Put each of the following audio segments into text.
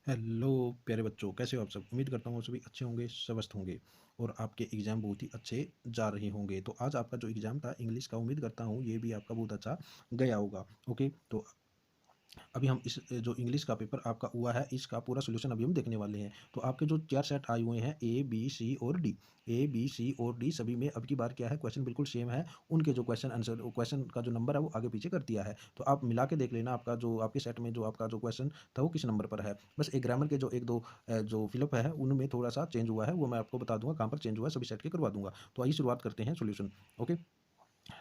Hello प्यारे बच्चों, कैसे हो आप सब। उम्मीद करता हूँ आप सभी अच्छे होंगे, स्वस्थ होंगे और आपके एग्ज़ाम बहुत ही अच्छे जा रहे होंगे। तो आज आपका जो एग्ज़ाम था इंग्लिश का, उम्मीद करता हूँ ये भी आपका बहुत अच्छा गया होगा। ओके, तो अभी हम इस जो इंग्लिश का पेपर आपका हुआ है इसका पूरा सॉल्यूशन अभी हम देखने वाले हैं। तो आपके जो 4 सेट आए हुए हैं ए, बी, सी और डी। ए, बी, सी और डी सभी में अब की बार क्या है, क्वेश्चन बिल्कुल सेम है। उनके जो क्वेश्चन का जो नंबर है वो आगे-पीछे कर दिया है। तो आप मिला के देख लेना आपका जो आपके सेट में जो आपका जो क्वेश्चन था वो किस नंबर पर है। बस एक ग्रामर के जो 1-2 जो फिलअप है उनमें थोड़ा-सा चेंज हुआ है, वो मैं आपको बता दूँगा कहाँ पर चेंज हुआ है, सभी सेट के करवा दूँगा। तो आइए शुरुआत करते हैं सॉल्यूशन। ओके।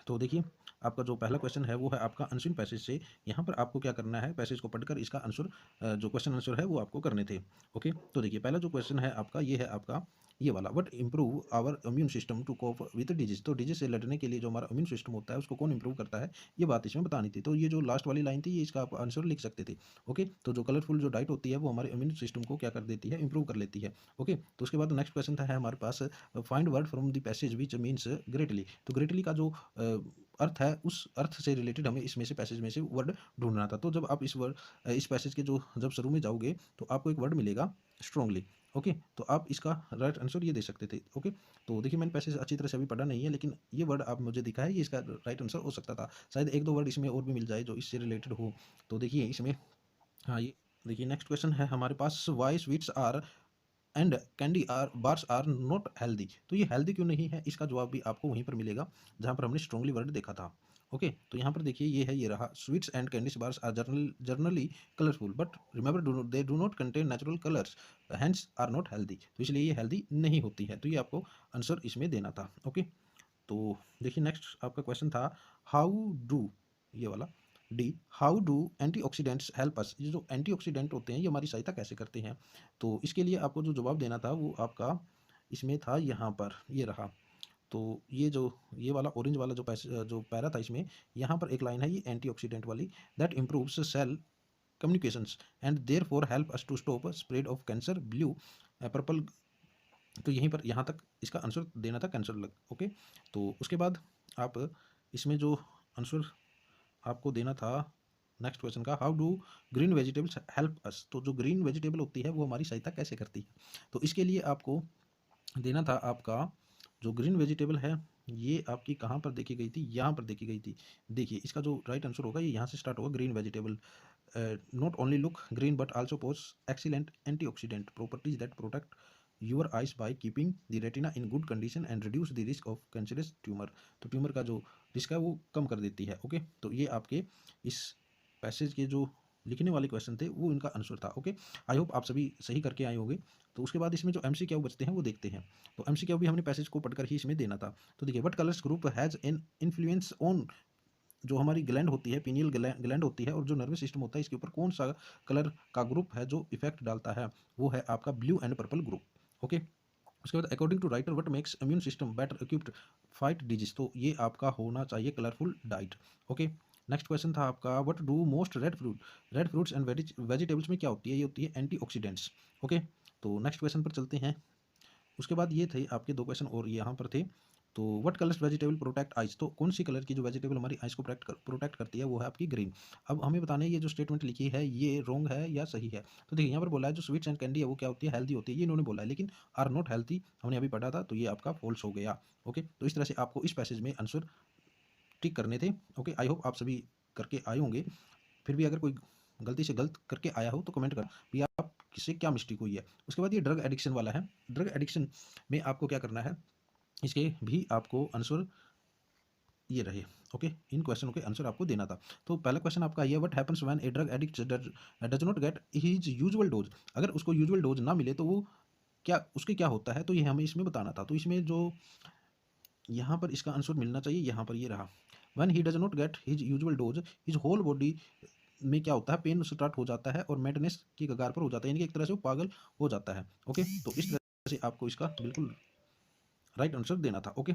तो देखिए, आपका जो पहला क्वेश्चन है वो है आपका अनसीन पैसेज से। यहाँ पर आपको क्या करना है, पैसेज को पढ़कर इसका आंसर जो क्वेश्चन आंसर है वो आपको करने थे। ओके, तो देखिए पहला जो क्वेश्चन है आपका ये है आपका ये वाला, what improve our immune system to cope with disease. तो डिजीज से लड़ने के लिए जो हमारा इम्यून सिस्टम होता है उसको कौन इंप्रूव करता है, ये बात इसमें बतानी थी। तो ये जो लास्ट वाली लाइन थी ये इसका आप आंसर लिख सकते थे। ओके, तो जो कलरफुल जो डाइट होती है वो हमारे इम्यून सिस्टम को क्या कर देती है, इंप्रूव कर लेती है। ओके, तो उसके बाद नेक्स्ट क्वेश्चन था है हमारे पास, find word from the passage which means greatly. तो ग्रेटली का जो अर्थ है उस अर्थ से रिलेटेड हमें इसमें से पैसेज में से वर्ड ढूंढना था। तो जब आप इस पैसेज के जो जब शुरू में जाओगे तो आपको एक वर्ड मिलेगा स्ट्रांगली। ओके, तो आप इसका राइट आंसर ये दे सकते थे। ओके, तो देखिए मैंने पैसेज अच्छी तरह से अभी पढ़ा नहीं है, लेकिन ये वर्ड आप मुझे दिखा है, ये इसका राइट आंसर हो सकता था। शायद एक दो वर्ड इसमें और भी मिल जाए जो इससे रिलेटेड हो। तो देखिए इसमें, हाँ ये देखिए नेक्स्ट क्वेश्चन है हमारे पास, why sweets are and candy are bars are not healthy. तो ये हेल्दी क्यों नहीं है, इसका जवाब भी आपको वहीं पर मिलेगा जहां पर हमने स्ट्रांगली वर्ड देखा था। ओके, तो यहाँ पर देखिए ये है, ये रहा, sweets and candies bars are generally colourful but remember they do not contain natural colours hence are not healthy. तो इसलिए ये हेल्दी नहीं होती है। तो ये आपको आंसर इसमें देना था। ओके, तो देखिए नेक्स्ट आपका क्वेश्चन था, हाउ डू, ये वाला D, how do antioxidants help us. ये जो एंटीऑक्सीडेंट होते हैं ये हमारी सहायता कैसे करते हैं। तो इसके लिए आपको जो जवाब देना था वो आपका इसमें था, यहाँ पर ये रहा। तो ये जो ये वाला ऑरेंज वाला जो पैरा था इसमें, यहाँ पर एक लाइन है ये एंटीऑक्सीडेंट वाली, that improves cell communications and therefore help us to stop spread of cancer blue purple. तो यहीं पर यहाँ तक इसका आंसर देना था कैंसर लग। ओके, तो उसके बाद आप इसमें जो आंसर आपको देना था नेक्स्ट क्वेश्चन का, how do green vegetables help us. तो जो ग्रीन वेजिटेबल होती है वो हमारी सहायता कैसे करती है। तो इसके लिए आपको देना था आपका जो ग्रीन वेजिटेबल है ये आपकी कहाँ पर देखी गई थी, यहाँ पर देखी गई थी। देखिए इसका जो राइट आंसर होगा ये यहाँ से स्टार्ट होगा, green vegetable not only look green but also pose excellent antioxidant properties that protect your eyes by keeping the retina in good condition and reduce the risk of cancerous tumour. तो tumour का जो risk है वो कम कर देती है। Okay, तो ये आपके इस पैसेज के जो लिखने वाले क्वेश्चन थे वो इनका आंसर था। ओके, आई होप आप सभी सही करके आए होंगे। तो उसके बाद इसमें जो एमसीक्यू बचते हैं वो देखते हैं। तो एमसीक्यू भी हमने पैसेज को पढ़कर ही इसमें देना था। तो देखिए, what colours group has an influence on, जो हमारी ग्लैंड होती है, पीनियल ग्लैंड होती है और जो नर्वस सिस्टम होता है इसके ऊपर कौन सा कलर का ग्रुप है जो इफेक्ट डालता है, वो है आपका blue and purple group. Okay, उसके बाद according to writer what makes immune system better equipped fight disease. तो ये आपका होना चाहिए colourful diet. Okay, next question था आपका, what do most red fruits and vegetables में क्या होती है, ये होती है एंटीऑक्सीडेंट्स। ओके, तो नेक्स्ट क्वेश्चन पर चलते हैं। उसके बाद ये थे आपके दो क्वेश्चन और यहाँ पर थे। तो what colours vegetable protect eyes. तो कौन सी कलर की जो वेजिटेबल हमारी आइज को प्रोटेक्ट करती है वो है आपकी ग्रीन। अब हमें बताना है ये जो स्टेटमेंट लिखी है ये रॉन्ग है या सही है। तो देखिए यहाँ पर बोला है जो स्वीट्स एंड कैंडी है वो क्या होती है, हेल्दी होती है, ये इन्होंने बोला है, लेकिन आर नॉट हेल्थी हमने अभी पढ़ा था, तो ये आपका फॉल्स हो गया। ओके, तो इस तरह से आपको इस पैसेज में आंसर टिक करने थे। ओके, आई होप आप सभी करके आए होंगे। फिर भी अगर कोई गलती से गलत करके आया हो तो कमेंट कर भी आप किससे क्या मिस्टेक हुई है। उसके बाद ये ड्रग एडिक्शन वाला है। ड्रग एडिक्शन में आपको क्या करना है, इसके भी आपको आंसर ये रहे। ओके, इन क्वेश्चनों के आंसर आपको देना था। तो पहला क्वेश्चन आपका ये, what happens when a drug addict does not get his usual dose. अगर उसको यूजुअल डोज ना मिले तो वो क्या, उसके क्या होता है, तो ये हमें इसमें बताना था। तो इसमें जो यहाँ पर इसका आंसर मिलना चाहिए, यहाँ पर ये रहा, when he does not get his usual dose his whole body में क्या होता है, पेन स्टार्ट हो जाता है और मैडनेस की कगार पर हो जाता है, यानी कि एक तरह से वो पागल हो जाता है। ओके, तो इस तरह से आपको इसका बिल्कुल राइट आंसर देना था। ओके,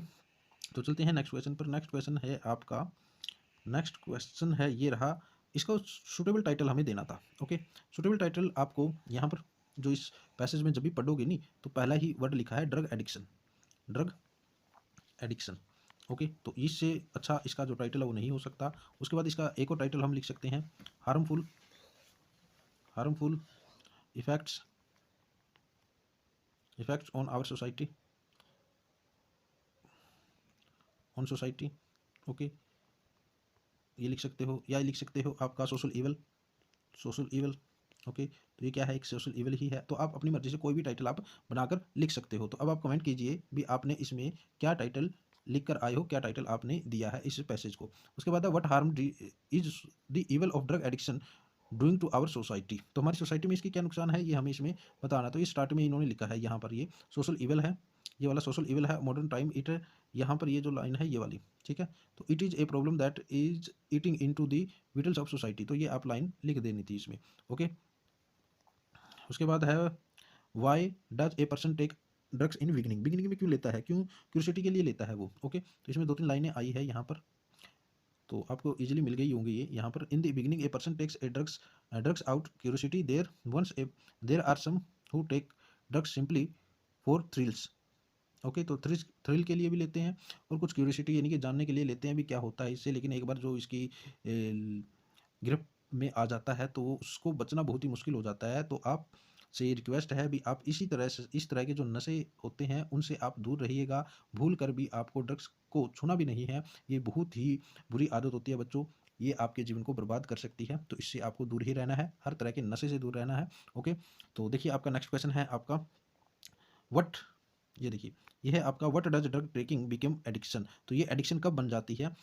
तो चलते हैं नेक्स्ट क्वेश्चन पर। नेक्स्ट क्वेश्चन है आपका, नेक्स्ट क्वेश्चन है ये रहा, इसका सुटेबल टाइटल हमें देना था। ओके, सुटेबल टाइटल आपको यहाँ पर जो इस पैसेज में जब भी पढ़ोगे नहीं तो पहला ही वर्ड लिखा है drug addiction, drug addiction. Okay, तो इससे अच्छा इसका जो टाइटल है वो नहीं हो सकता। उसके बाद इसका एक और टाइटल हम लिख सकते हैं, harmful harmful effects effects on our society, on society. Okay, ये लिख सकते हो, या लिख सकते हो आपका social evil, social evil. Okay, तो ये क्या है, एक सोशल इवल ही है। तो आप अपनी मर्जी से कोई भी टाइटल आप बनाकर लिख सकते हो। तो अब आप कमेंट कीजिए भी आपने इसमें क्या टाइटल लिख कर आए हो, क्या टाइटल आपने दिया है इस पैसेज को। उसके बाद है what harm is the evil of drug addiction doing to our society. तो हमारी सोसाइटी में इसकी क्या नुकसान है, ये हमें इसमें बताना। तो ये स्टार्ट में इन्होंने लिखा है यहाँ पर, ये सोशल इवल है, ये वाला सोशल इवल है। मॉडर्न टाइम इट, यहाँ पर ये जो लाइन है ये वाली, ठीक है। तो it is a problem that is eating in to the vitals of society. तो ये आप लाइन लिख देनी थी इसमें। ओके, उसके बाद है why does a person take drugs in beginning. Beginning में क्यों लेता है, क्यों, क्यूरियोसिटी के लिए लेता है वो। ओके, तो इसमें 2-3 लाइनें आई है यहाँ पर, तो आपको इजीली मिल गई होंगी ये यहाँ पर। In the beginning a person takes a drugs out curiosity there once a there are some who take drugs simply for thrills. Okay, तो थ्रिल के लिए भी लेते हैं, और कुछ क्यूरियोसिटी यानी कि जानने के लिए लेते हैं भी क्या होता है इससे। लेकिन एक बार जो इसकी गिरफ्त में आ जाता है तो उसको बचना बहुत ही मुश्किल हो जाता है। तो आप से रिक्वेस्ट है भी आप इसी तरह से, इस तरह के जो नशे होते हैं उनसे आप दूर रहिएगा। भूल कर भी आपको ड्रग्स को छूना भी नहीं है। ये बहुत ही बुरी आदत होती है बच्चों, ये आपके जीवन को बर्बाद कर सकती है। तो इससे आपको दूर ही रहना है, हर तरह के नशे से दूर रहना है। ओके, तो देखिए आपका नेक्स्ट क्वेश्चन है आपका व्हाट, ये देखिए ये है आपका what does drug taking become addiction. तो ये एडिक्शन कब बन जाती है,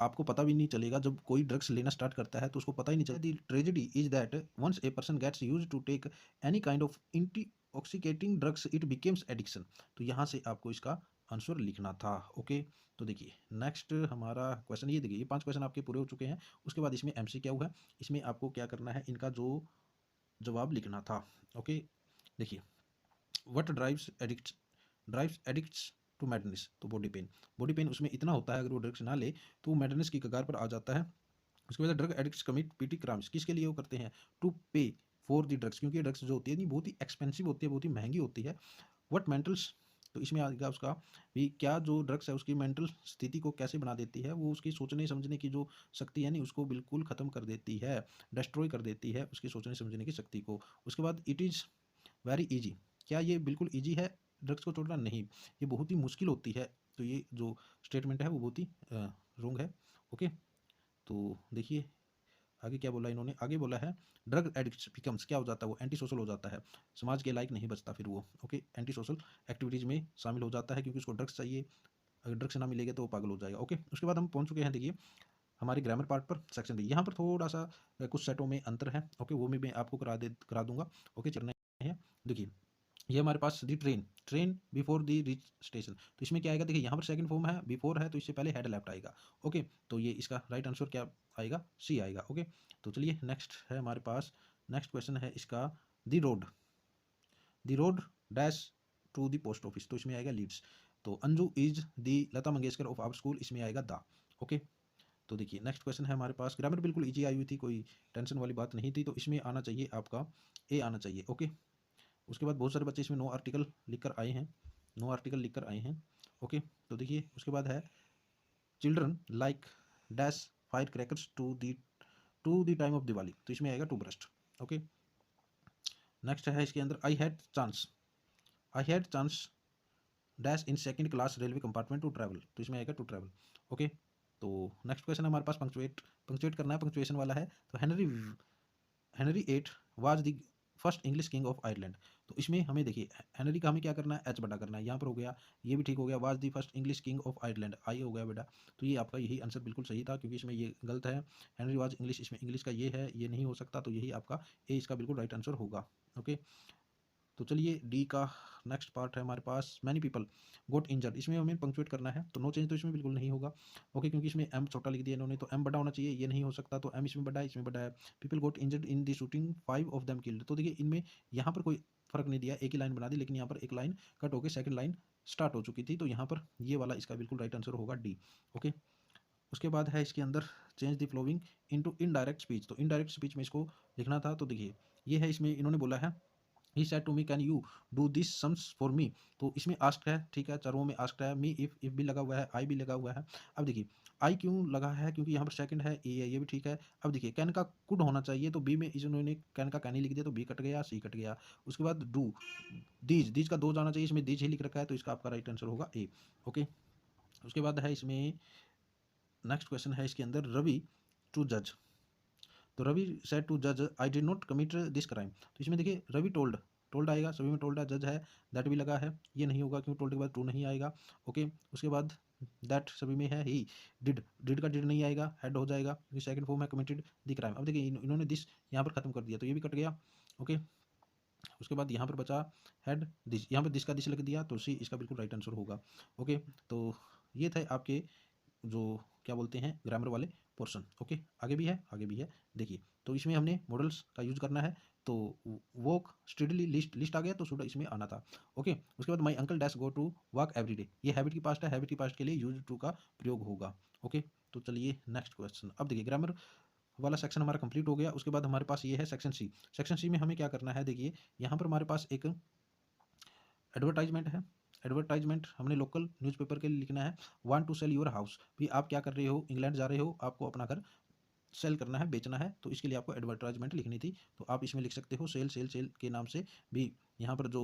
आपको पता भी नहीं चलेगा। जब कोई ड्रग्स लेना स्टार्ट करता है तो उसको पता ही नहीं चलता। The tragedy is that once a person gets used to take any kind of intoxicating drugs it becomes addiction. तो यहाँ से आपको इसका आंसर लिखना था। ओके, तो देखिए नेक्स्ट हमारा क्वेश्चन, ये देखिए ये 5 क्वेश्चन आपके पूरे हो चुके हैं। उसके बाद इसमें MCQ है, इसमें आपको क्या करना है, इनका जो जवाब लिखना था। ओके, देखिए what drives addicts to madness. तो बॉडी पेन, बॉडी पेन उसमें इतना होता है अगर वो ड्रग्स ना ले तो वो मैडनेस की कगार पर आ जाता है। उसके बाद drug addicts commit PT crimes, किसके लिए वो करते हैं, टू पे फॉर द ड्रग्स, क्योंकि ड्रग्स जो होती है नहीं बहुत ही एक्सपेंसिव होती है, बहुत ही महंगी होती है। व्हाट मेंटल्स, तो इसमें आएगा उसका भी क्या जो ड्रग्स है उसकी मेंटल स्थिति को कैसे बना देती है, वो उसकी सोचने समझने की जो शक्ति है नहीं उसको बिल्कुल ख़त्म कर देती है, डिस्ट्रॉय कर देती है उसकी सोचने समझने की शक्ति को। उसके बाद इट इज़ वेरी इजी, क्या ये बिल्कुल इजी है ड्रग्स को छोड़ना, नहीं, ये बहुत ही मुश्किल होती है। तो ये जो स्टेटमेंट है वो बहुत ही रॉन्ग है। ओके, तो देखिए आगे क्या बोला इन्होंने, आगे बोला है ड्रग एडिक्ट बिकम्स, क्या हो जाता है वो, एंटी सोशल हो जाता है, समाज के लायक नहीं बचता फिर वो। ओके, एंटी सोशल एक्टिविटीज़ में शामिल हो जाता है क्योंकि उसको ड्रग्स चाहिए, अगर ड्रग्स ना मिलेगा तो वो पागल हो जाएगा। ओके, उसके बाद हम पहुंच चुके हैं देखिए हमारे ग्रामर पार्ट पर, सेक्शन डी। यहाँ पर थोड़ा सा कुछ सेटों में अंतर है। ओके, वो भी मैं आपको करा दूंगा। ओके, चलना है। देखिए ये हमारे पास the train before the reach station. तो इसमें क्या आएगा, देखिए यहाँ पर सेकंड फॉर्म है बिफोर है तो इससे पहले हेड लेफ्ट आएगा। ओके, तो ये इसका राइट आंसर क्या आएगा, सी आएगा। ओके, तो चलिए नेक्स्ट है हमारे पास, नेक्स्ट क्वेश्चन है इसका the road dash to the post office. तो इसमें आएगा लीड्स। तो Anju is the Lata Mangeshkar of our school, इसमें आएगा द। ओके, तो देखिए नेक्स्ट क्वेश्चन है हमारे पास, ग्रामर बिल्कुल ईजी आई हुई थी, कोई टेंशन वाली बात नहीं थी। तो इसमें आना चाहिए आपका ए आना चाहिए। ओके, उसके बाद बहुत सारे बच्चे इसमें नो आर्टिकल लिखकर आए हैं, नो आर्टिकल लिखकर आए हैं। ओके, तो देखिए उसके बाद है children like dash fire crackers to the time of Diwali. तो इसमें आएगा टू ब्रस्ट। ओके, नेक्स्ट है इसके अंदर I had chance dash in second class railway compartment to travel. तो इसमें आएगा टू ट्रैवल। ओके, तो नेक्स्ट क्वेश्चन हमारे पास पंक्चुएट करना है, पंक्चुएशन वाला है। तो Henry eight was the first English king of Ireland. तो इसमें हमें देखिए हेनरी का हमें क्या करना है, एच बड़ा करना है, यहाँ पर हो गया, ये भी ठीक हो गया, was the first English king of Ireland, आई हो गया बेटा। तो ये आपका यही आंसर बिल्कुल सही था क्योंकि इसमें ये गलत है, हेनरी वाज इंग्लिश, इसमें इंग्लिश का ये है, ये नहीं हो सकता। तो यही आपका ए इसका बिल्कुल राइट आंसर होगा। ओके, तो चलिए डी का नेक्स्ट पार्ट है हमारे पास, मैनी पीपल गोट इंजर्ड। इसमें हमें पंक्चुएट करना है, तो नो चेंज तो इसमें बिल्कुल नहीं होगा। ओके, क्योंकि इसमें एम छोटा लिख दिया इन्होंने, तो एम बड़ा होना चाहिए, ये नहीं हो सकता। तो एम इसमें बड़ा है, इसमें बड़ा है। People got injured in the shooting 5 of them killed. तो देखिए इनमें यहाँ पर कोई फर्क नहीं दिया, एक ही लाइन बना दी, लेकिन यहाँ पर एक लाइन कट होकर सेकंड लाइन स्टार्ट हो चुकी थी। तो यहाँ पर ये वाला इसका बिल्कुल राइट आंसर होगा डी। ओके, उसके बाद है इसके अंदर change the flowing into indirect speech. तो इनडायरेक्ट स्पीच में इसको लिखना था। तो देखिए ये है, इसमें इन्होंने बोला है he said to me can you do this sums for me. तो इसमें आस्क्ड है, ठीक है, चारों में आस्क्ड है, मी इफ भी लगा हुआ है, आई भी लगा हुआ है। अब देखिए आई क्यों लगा है, क्योंकि यहाँ पर सेकंड है, ए है, ये भी ठीक है। अब देखिए कैन का कुड होना चाहिए, तो बी में इन्होंने कैन का कैन ही लिख दिया, तो बी कट गया, सी कट गया। उसके बाद डू, दीज, दीज का दो जाना चाहिए, इसमें दीज ही लिख रखा है, तो इसका आपका राइट आंसर होगा ए। ओके, उसके बाद है इसमें नेक्स्ट क्वेश्चन है इसके अंदर, रवि टू जज। तो रवि सेड टू जज I did not commit this crime. तो इसमें देखिए रवि टोल्ड, टोल्ड आएगा, सभी में टोल्ड है, जज है, दैट भी लगा है, ये नहीं होगा क्योंकि टोल्ड के बाद ट्रू नहीं आएगा। ओके, उसके बाद दैट सभी में है, ही डिड, डिड का डिड नहीं आएगा, हैड हो जाएगा क्योंकि सेकंड फॉर्म है कमिटेड द क्राइम। अब देखिए इन्होंने दिस यहाँ पर खत्म कर दिया, तो ये भी कट गया। ओके, उसके बाद यहाँ पर बचा हैड दिस, यहाँ पर दिस का दिस लग दिया, तो सी इसका बिल्कुल राइट आंसर होगा। ओके, तो ये थे आपके जो क्या बोलते हैं ग्रामर वाले पोर्शन। ओके, आगे भी है, आगे भी है, देखिए। तो इसमें हमने मॉडल्स का यूज करना है, तो वॉक स्टडीली, लिस्ट, लिस्ट आ गया तो शुड इसमें आना था। ओके, उसके बाद my uncle dash go to walk every day, ये हैबिट की पास्ट है, हैबिट की पास्ट के लिए यूज टू का प्रयोग होगा। ओके, तो चलिए नेक्स्ट क्वेश्चन। अब देखिए ग्रामर वाला सेक्शन हमारा कंप्लीट हो गया। उसके बाद हमारे पास ये है सेक्शन सी। सेक्शन सी में हमें क्या करना है, देखिए यहाँ पर हमारे पास एक एडवर्टाइजमेंट है। एडवर्टाइजमेंट हमने लोकल न्यूज़पेपर के लिए लिखना है। Want to sell your house, भी आप क्या कर रहे हो, इंग्लैंड जा रहे हो, आपको अपना घर सेल करना है, बेचना है, तो इसके लिए आपको एडवर्टाइजमेंट लिखनी थी। तो आप इसमें लिख सकते हो सेल, सेल, सेल के नाम से भी। यहाँ पर जो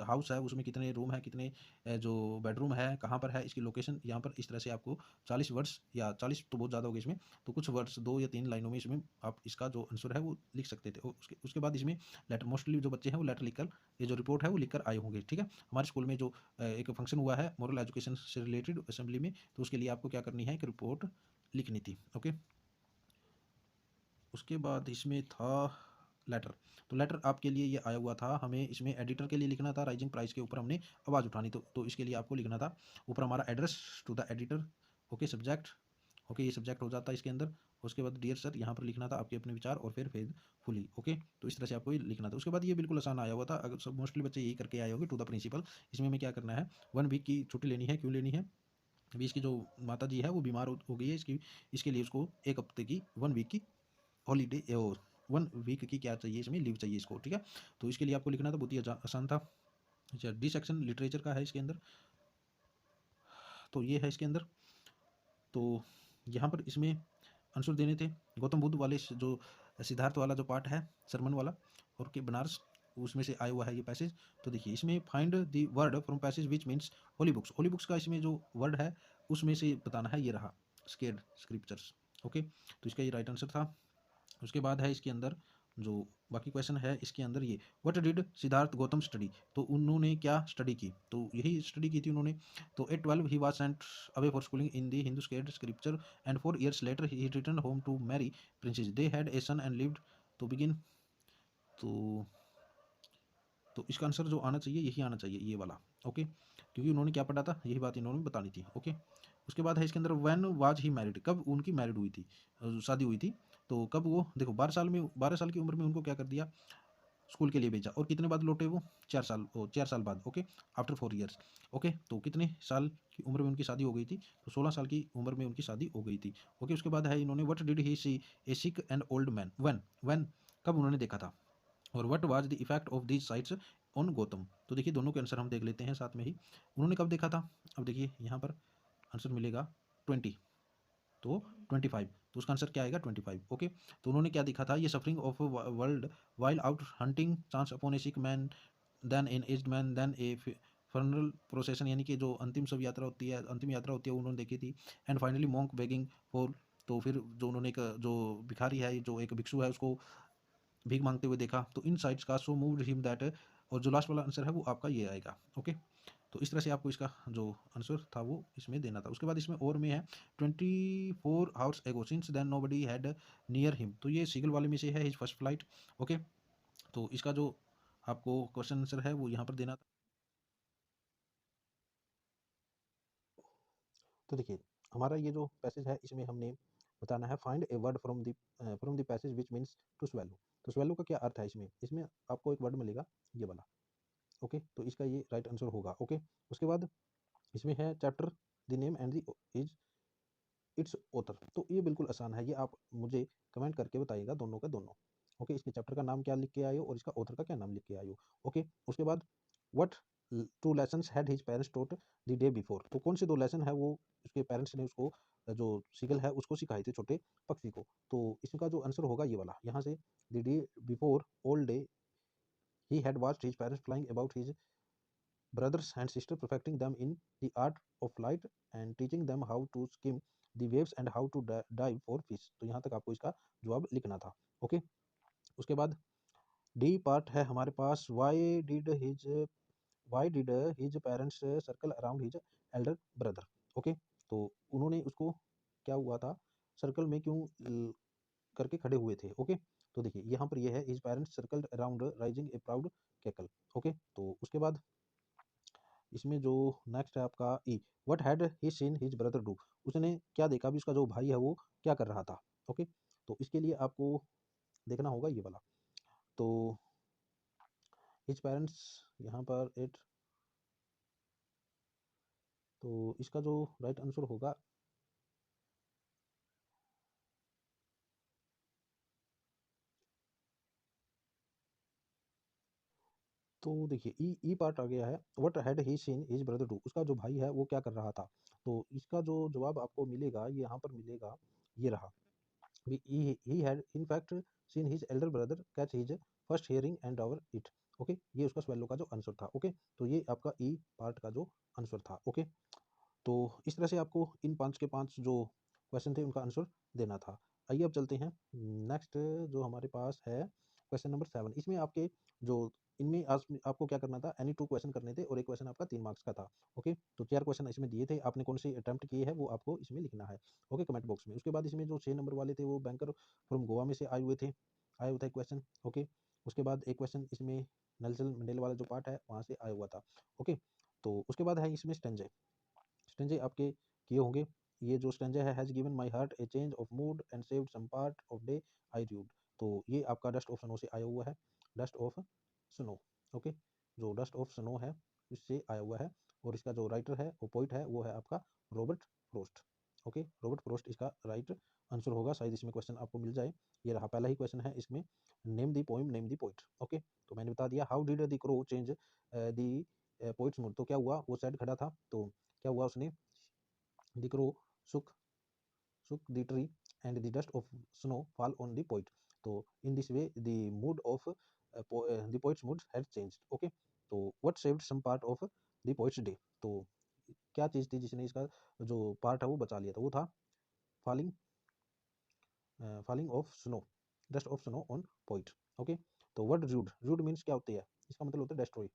हाउस है उसमें कितने रूम है, कितने जो बेडरूम है, कहाँ पर है, इसकी लोकेशन, यहाँ पर इस तरह से आपको 40 वर्ड्स, या 40 तो बहुत ज़्यादा हो गए इसमें, तो कुछ वर्ड्स 2 या 3 लाइनों में इसमें आप इसका जो आंसर है वो लिख सकते थे। और उसके बाद इसमें लेटर, मोस्टली जो बच्चे हैं वो लेटर लिखकर, ये जो रिपोर्ट है वो लिखकर आए होंगे। ठीक है, हमारे स्कूल में जो एक फंक्शन हुआ है मॉरल एजुकेशन से रिलेटेड असेंबली में, तो उसके लिए आपको क्या करनी है, एक रिपोर्ट लिखनी थी। ओके, उसके बाद इसमें था लेटर। तो लेटर आपके लिए ये आया हुआ था, हमें इसमें एडिटर के लिए लिखना था, राइजिंग प्राइस के ऊपर हमने आवाज़ उठानी, तो इसके लिए आपको लिखना था ऊपर हमारा address to the editor. Okay, subject, okay ये सब्जेक्ट हो जाता है इसके अंदर। उसके बाद डियर सर यहाँ पर लिखना था आपके अपने विचार, और फिर फेथफुली। ओके, तो इस तरह से आपको ये लिखना था। उसके बाद ये बिल्कुल आसान आया हुआ था, अगर सब मोस्टली बच्चे यही करके आए होंगे, टू द प्रिंसिपल। इसमें हमें क्या करना है, 1 वीक की छुट्टी लेनी है, क्यों लेनी है, अभी इसकी जो माता जी है वो बीमार हो गई है, इसके लिए उसको 1 हफ्ते की, 1 वीक की हॉलीडे, और 1 वीक की क्या चाहिए, इसमें लीव चाहिए इसको। ठीक है, तो इसके लिए आपको लिखना था, बहुत ही आसान था। अच्छा, डी सेक्शन लिटरेचर का है इसके अंदर, तो ये है इसके अंदर। तो यहाँ पर इसमें आंसर देने थे गौतम बुद्ध वाले, जो सिद्धार्थ वाला जो पार्ट है सरमन वाला, और के बनारस, उसमें से आया हुआ है ये पैसेज। तो देखिए इसमें find the word from passage which means holy books, holy books का इसमें जो वर्ड है उसमें से बताना है, ये रहा स्केर्ड स्क्रिप्चर्स। ओके, तो इसका ये राइट आंसर था। उसके बाद है इसके अंदर जो बाकी क्वेश्चन है इसके अंदर, ये what did Siddharth Gautam study, तो उन्होंने क्या स्टडी की, तो यही स्टडी की थी उन्होंने। तो at 12 he was sent away for schooling in the Hindu scared scripture, and 4 years later he return home to marry princess, they had a son and lived. तो बिगिन, तो इसका आंसर जो आना चाहिए यही आना चाहिए, ये वाला। ओके, क्योंकि उन्होंने क्या पढ़ा था, यही बात इन्होंने बतानी थी। ओके, उसके बाद है इसके अंदर व्हेन वाज ही मैरिड, कब उनकी मैरिड हुई थी, शादी हुई थी। तो कब वो, देखो 12 साल की उम्र में उनको क्या कर दिया, स्कूल के लिए भेजा, और कितने बाद लौटे वो, 4 साल, 4 साल बाद। Okay, after 4 years। ओके, तो कितने साल की उम्र में उनकी शादी हो गई थी, तो 16 साल की उम्र में उनकी शादी हो गई थी। ओके, उसके बाद है इन्होंने what did he see a sick and old man when कब उन्होंने देखा था, और what was the effect of these sights on Gautam. तो देखिए दोनों के आंसर हम देख लेते हैं साथ में ही, उन्होंने कब देखा था। अब देखिए यहाँ पर आंसर मिलेगा 20, तो 25, तो उसका आंसर क्या आएगा 25। ओके, तो उन्होंने क्या देखा था, ये suffering of world while out hunting chance upon a sick man, then an aged man, then a funeral procession, यानी कि जो अंतिम सब यात्रा होती है, अंतिम यात्रा होती है, वो उन्होंने देखी थी। And finally monk begging for, तो फिर जो उन्होंने एक जो भिखारी है, जो एक भिक्षु है, उसको भीख मांगते हुए देखा। तो इन साइट्स का सो मूव्ड हिम दैट, और जो लास्ट वाला आंसर है वो आपका ये आएगा। ओके, तो इस तरह से आपको इसका जो आंसर था वो इसमें देना था। उसके बाद इसमें और में है 24 hours ago since then nobody had near him, तो ये सीगल वाले में से है, हिज फर्स्ट फ्लाइट। ओके, तो इसका जो आपको क्वेश्चन आंसर है वो यहाँ पर देना था। तो देखिए हमारा ये जो पैसेज है इसमें हमने बताना है find a word from the passage which means to swallow. तो स्वेलो का क्या अर्थ है, इसमें इसमें आपको एक वर्ड मिलेगा ये वाला। ओके, तो इसका ये राइट आंसर होगा। ओके, उसके बाद इसमें है chapter the name and the is it's author, तो ये बिल्कुल आसान है, ये आप मुझे कमेंट करके बताइएगा दोनों का दोनों। ओके, इसके चैप्टर का नाम क्या लिख के आए हो, और इसका ऑथर का क्या नाम लिख के आए हो। ओके, उसके बाद what 2 lessons had his parents taught the day before, तो कौन से 2 लेसन है वो उसके पेरेंट्स ने उसको जो सीगल है उसको सिखाए थे, छोटे पक्षी को। तो इसका जो आंसर होगा ये वाला, यहाँ से the day before all day he had watched his parents flying about his brothers and sisters, perfecting them in the art of flight and teaching them how to skim the waves and how to dive for fish। तो यहाँ तक आपको इसका जवाब लिखना था। ओके, उसके बाद डी पार्ट है हमारे पास, why did his parents circle around his elder brother. Okay, तो उन्होंने उसको, क्या हुआ था, सर्कल में क्यों करके खड़े हुए थे। ओके, तो देखिए यहाँ पर यह है, his parents circle around rising a proud cackle. Okay, तो उसके बाद इसमें जो नेक्स्ट है आपका E, what had he seen his brother do, उसने क्या देखा भी उसका जो भाई है वो क्या कर रहा था। ओके, तो इसके लिए आपको देखना होगा ये वाला। तो हिज पेरेंट्स, यहाँ पर एट, तो इसका जो राइट आंसर होगा, तो देखिए ई पार्ट आ गया है, what had he seen his brother do, उसका जो भाई है वो क्या कर रहा था। तो इसका जो जवाब आपको मिलेगा ये यहाँ पर मिलेगा, ये रहा, he had in fact seen his elder brother catch his first hearing and devour it। Okay, ये उसका स्वेलो का जो आंसर था। ओके, तो ये आपका ई पार्ट का जो आंसर था। ओके, तो इस तरह से आपको इन 5 के 5 जो क्वेश्चन थे उनका आंसर देना था। आइए अब चलते हैं नेक्स्ट, जो हमारे पास है क्वेश्चन नंबर 7। इसमें आपके जो, इनमें आज आपको क्या करना था, एनी 2 क्वेश्चन करने थे और एक क्वेश्चन आपका 3 मार्क्स का था। ओके, तो 4 क्वेश्चन इसमें दिए थे, आपने कौन से अटेम्प्ट किए हैं वो आपको इसमें लिखना है। ओके, कमेंट बॉक्स में। उसके बाद इसमें जो 6 नंबर वाले थे वो बैंकर फ्रॉम गोवा में से आए हुए थे क्वेश्चन। ओके, उसके बाद एक क्वेश्चन इसमें नेल्सन मंडेला वाला जो पार्ट है वहाँ से आया हुआ था। ओके, तो उसके बाद है इसमें स्टेंजे, स्टेंजे आपके किए होंगे। ये जो स्टेंजा है, has given my heart a change of mood and saved some part of day I rued, तो ये आपका डस्ट ऑफ स्नो से आया हुआ है, डस्ट ऑफ स्नो। ओके, जो डस्ट ऑफ स्नो है इससे आया हुआ है, और इसका जो राइटर है वो पोइट है वो है आपका Robert frost. Okay, Robert frost इसका राइट आंसर होगा, शायद इसमें क्वेश्चन आपको मिल जाए। ये रहा पहला ही क्वेश्चन है इसमें, name the poem name the poet. Okay, तो मैंने बता दिया, how did the crow change the poets mood, तो क्या हुआ, वो सैड खड़ा था तो क्या हुआ, उसने the crow shook the tree and the dust of snow fall on the poet, तो in this way the mood of the poet's mood had changed। okay, तो what saved some part of the poet's day, तो क्या चीज थी जिसने इसका जो part है वो बचा लिया था, वो था falling falling of snow, dust of snow on poet। okay, तो word rude means क्या होती है, इसका मतलब होता है destroy।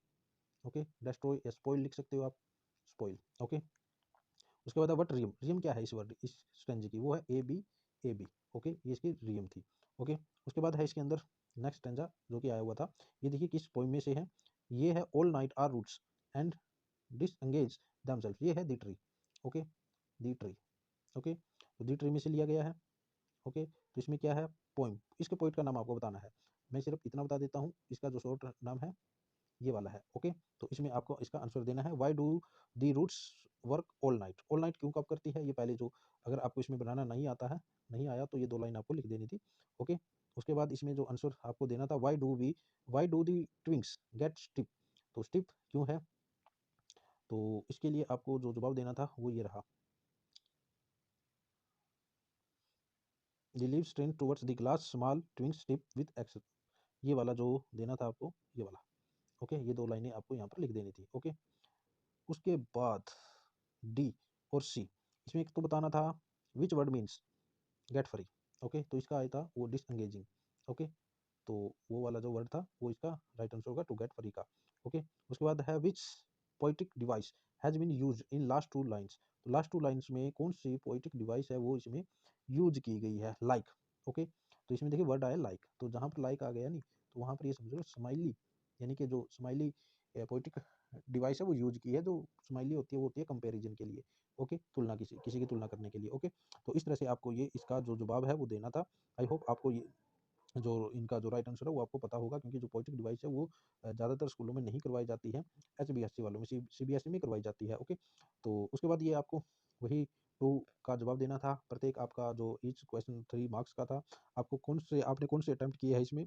ओके, destroy या spoil लिख सकते हो आप, spoil। ओके, उसके बाद वट रियम, रियम क्या है इस वर्ड, इस स्ट्रेंज की, वो है ए बी। ओके, ये इसकी रियम थी। ओके, उसके बाद है इसके अंदर नेक्स्ट स्टेंजा जो कि आया हुआ था, ये देखिए किस पोइम में से है, ये है all night are roots and disengage themselves, ये है the tree. Okay, the tree. Okay, तो दी ट्री में से लिया गया है। ओके, तो इसमें क्या है, पोइम, इसके पोइट का नाम आपको बताना है। मैं सिर्फ इतना बता देता हूँ, इसका जो शॉर्ट नाम है ये वाला है। ओके, तो इसमें आपको इसका आंसर देना है, why do the roots work all night क्यों काम करती है, ये पहले जो, अगर आपको इसमें बनाना नहीं आता है, नहीं आया तो ये 2 लाइन आपको लिख देनी थी। ओके, उसके बाद इसमें जो आंसर आपको देना था, व्हाई डू दी ट्विंक्स गेट स्टिप, तो स्टिप क्यों है, तो इसके लिए आपको जो जवाब देना था वो ये रहा, the leaves train towards the glass small twinks step with X, ये वाला जो देना था आपको, ये वाला। ओके, ये 2 लाइनें आपको यहाँ पर लिख देनी थी। ओके, उसके बाद डी और सी, इसमें एक तो बताना था which word means get free. Okay, तो इसका आया था वो डिसएंगेजिंग। ओके, तो वो वाला जो वर्ड था वो इसका राइट आंसर होगा, टू गेट फ्री का। ओके, उसके बाद है which poetic device has been use in last 2 lines, तो लास्ट 2 लाइन्स में कौन सी पोइटिक डिवाइस है वो इसमें यूज की गई है, लाइक। ओके, तो इसमें देखिए वर्ड आया लाइक, तो जहाँ पर लाइक आ गया नहीं, तो वहाँ पर ये समझो स्माइली, यानी कि जो स्माइली पोइटिक डिवाइस है वो यूज की है, जो स्माइली होती है वो होती है कंपैरिजन के लिए। ओके, तुलना, किसी किसी की तुलना करने के लिए। ओके, तो इस तरह से आपको ये इसका जो जवाब है वो देना था। आई होप आपको ये जो इनका जो राइट आंसर है वो आपको पता होगा, क्योंकि जो पोएटिक डिवाइस है वो ज़्यादातर स्कूलों में नहीं करवाई जाती है, एचबीएससी वालों में, सीबीएसई में करवाई जाती है। ओके, तो उसके बाद ये आपको वही 2 का जवाब देना था, प्रत्येक आपका जो ईच क्वेश्चन 3 मार्क्स का था, आपको आपने कौन से अटेम्प्ट किए हैं इसमें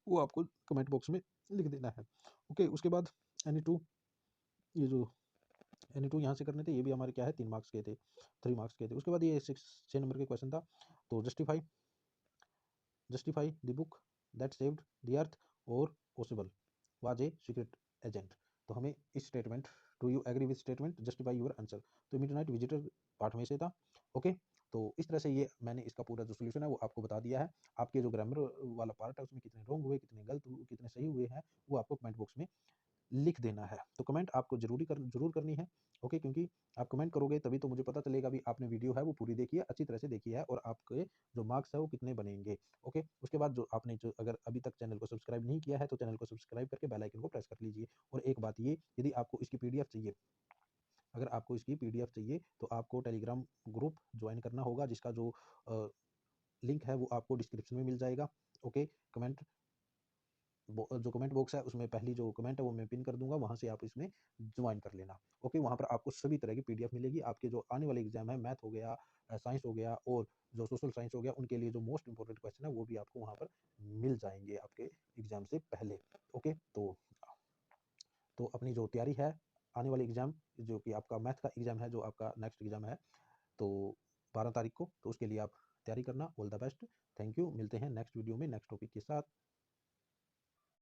वो आपको कमेंट बॉक्स में लिख देना है। ओके, उसके बाद एनी 2, ये जो एनी टू यहाँ से करने थे, ये भी हमारे क्या है 3 मार्क्स के थे, 3 मार्क्स के थे। उसके बाद ये 6 नंबर के क्वेश्चन था, तो justify the book that saved the earth और ओसिबल वाज ए सीक्रेट एजेंट। तो हमें इस statement, do you agree with statement, justify your answer, तो मिडनाइट विजिटर पार्ट में से था। ओके, तो इस तरह से ये मैंने इसका पूरा जो सोल्यूशन है वो आपको बता दिया है। आपके जो ग्रामर वाला पार्ट है उसमें कितने रॉन्ग हुए, कितने गलत हुए, कितने सही हुए हैं, वो आपको कमेंट बॉक्स में लिख देना है। तो कमेंट आपको ज़रूर करनी है। ओके, क्योंकि आप कमेंट करोगे तभी तो मुझे पता चलेगा भी आपने वीडियो है वो पूरी देखी है, अच्छी तरह से देखी है, और आपके जो मार्क्स है वो कितने बनेंगे। ओके, उसके बाद जो आपने जो अगर अभी तक चैनल को सब्सक्राइब नहीं किया है तो चैनल को सब्सक्राइब करके बेल आइकन को प्रेस कर लीजिए। और एक बात ये, यदि आपको इसकी पीडीएफ चाहिए, अगर आपको इसकी पीडीएफ चाहिए तो आपको टेलीग्राम ग्रुप ज्वाइन करना होगा, जिसका जो लिंक है वो आपको डिस्क्रिप्शन में मिल जाएगा। ओके, कमेंट जो कमेंट बॉक्स है उसमें पहली जो कमेंट है वो मैं पिन कर दूंगा, वहां से आप इसमें ज्वाइन कर लेना। ओके, वहां पर आपको सभी तरह की पीडीएफ मिलेगी। आपके जो आने वाले एग्जाम है, मैथ हो गया, साइंस हो गया, और जो सोशल साइंस हो गया, उनके लिए जो मोस्ट इंपॉर्टेंट क्वेश्चन है वो भी आपको वहां पर मिल जाएंगे आपके एग्जाम से पहले। ओके, तो अपनी जो तैयारी है आने वाले एग्जाम, जो कि आपका मैथ का एग्जाम है, जो आपका नेक्स्ट एग्जाम है, तो 12 तारीख को, तो उसके लिए आप तैयारी करना। All the best, thank you, मिलते हैं नेक्स्ट वीडियो में नेक्स्ट टॉपिक के साथ।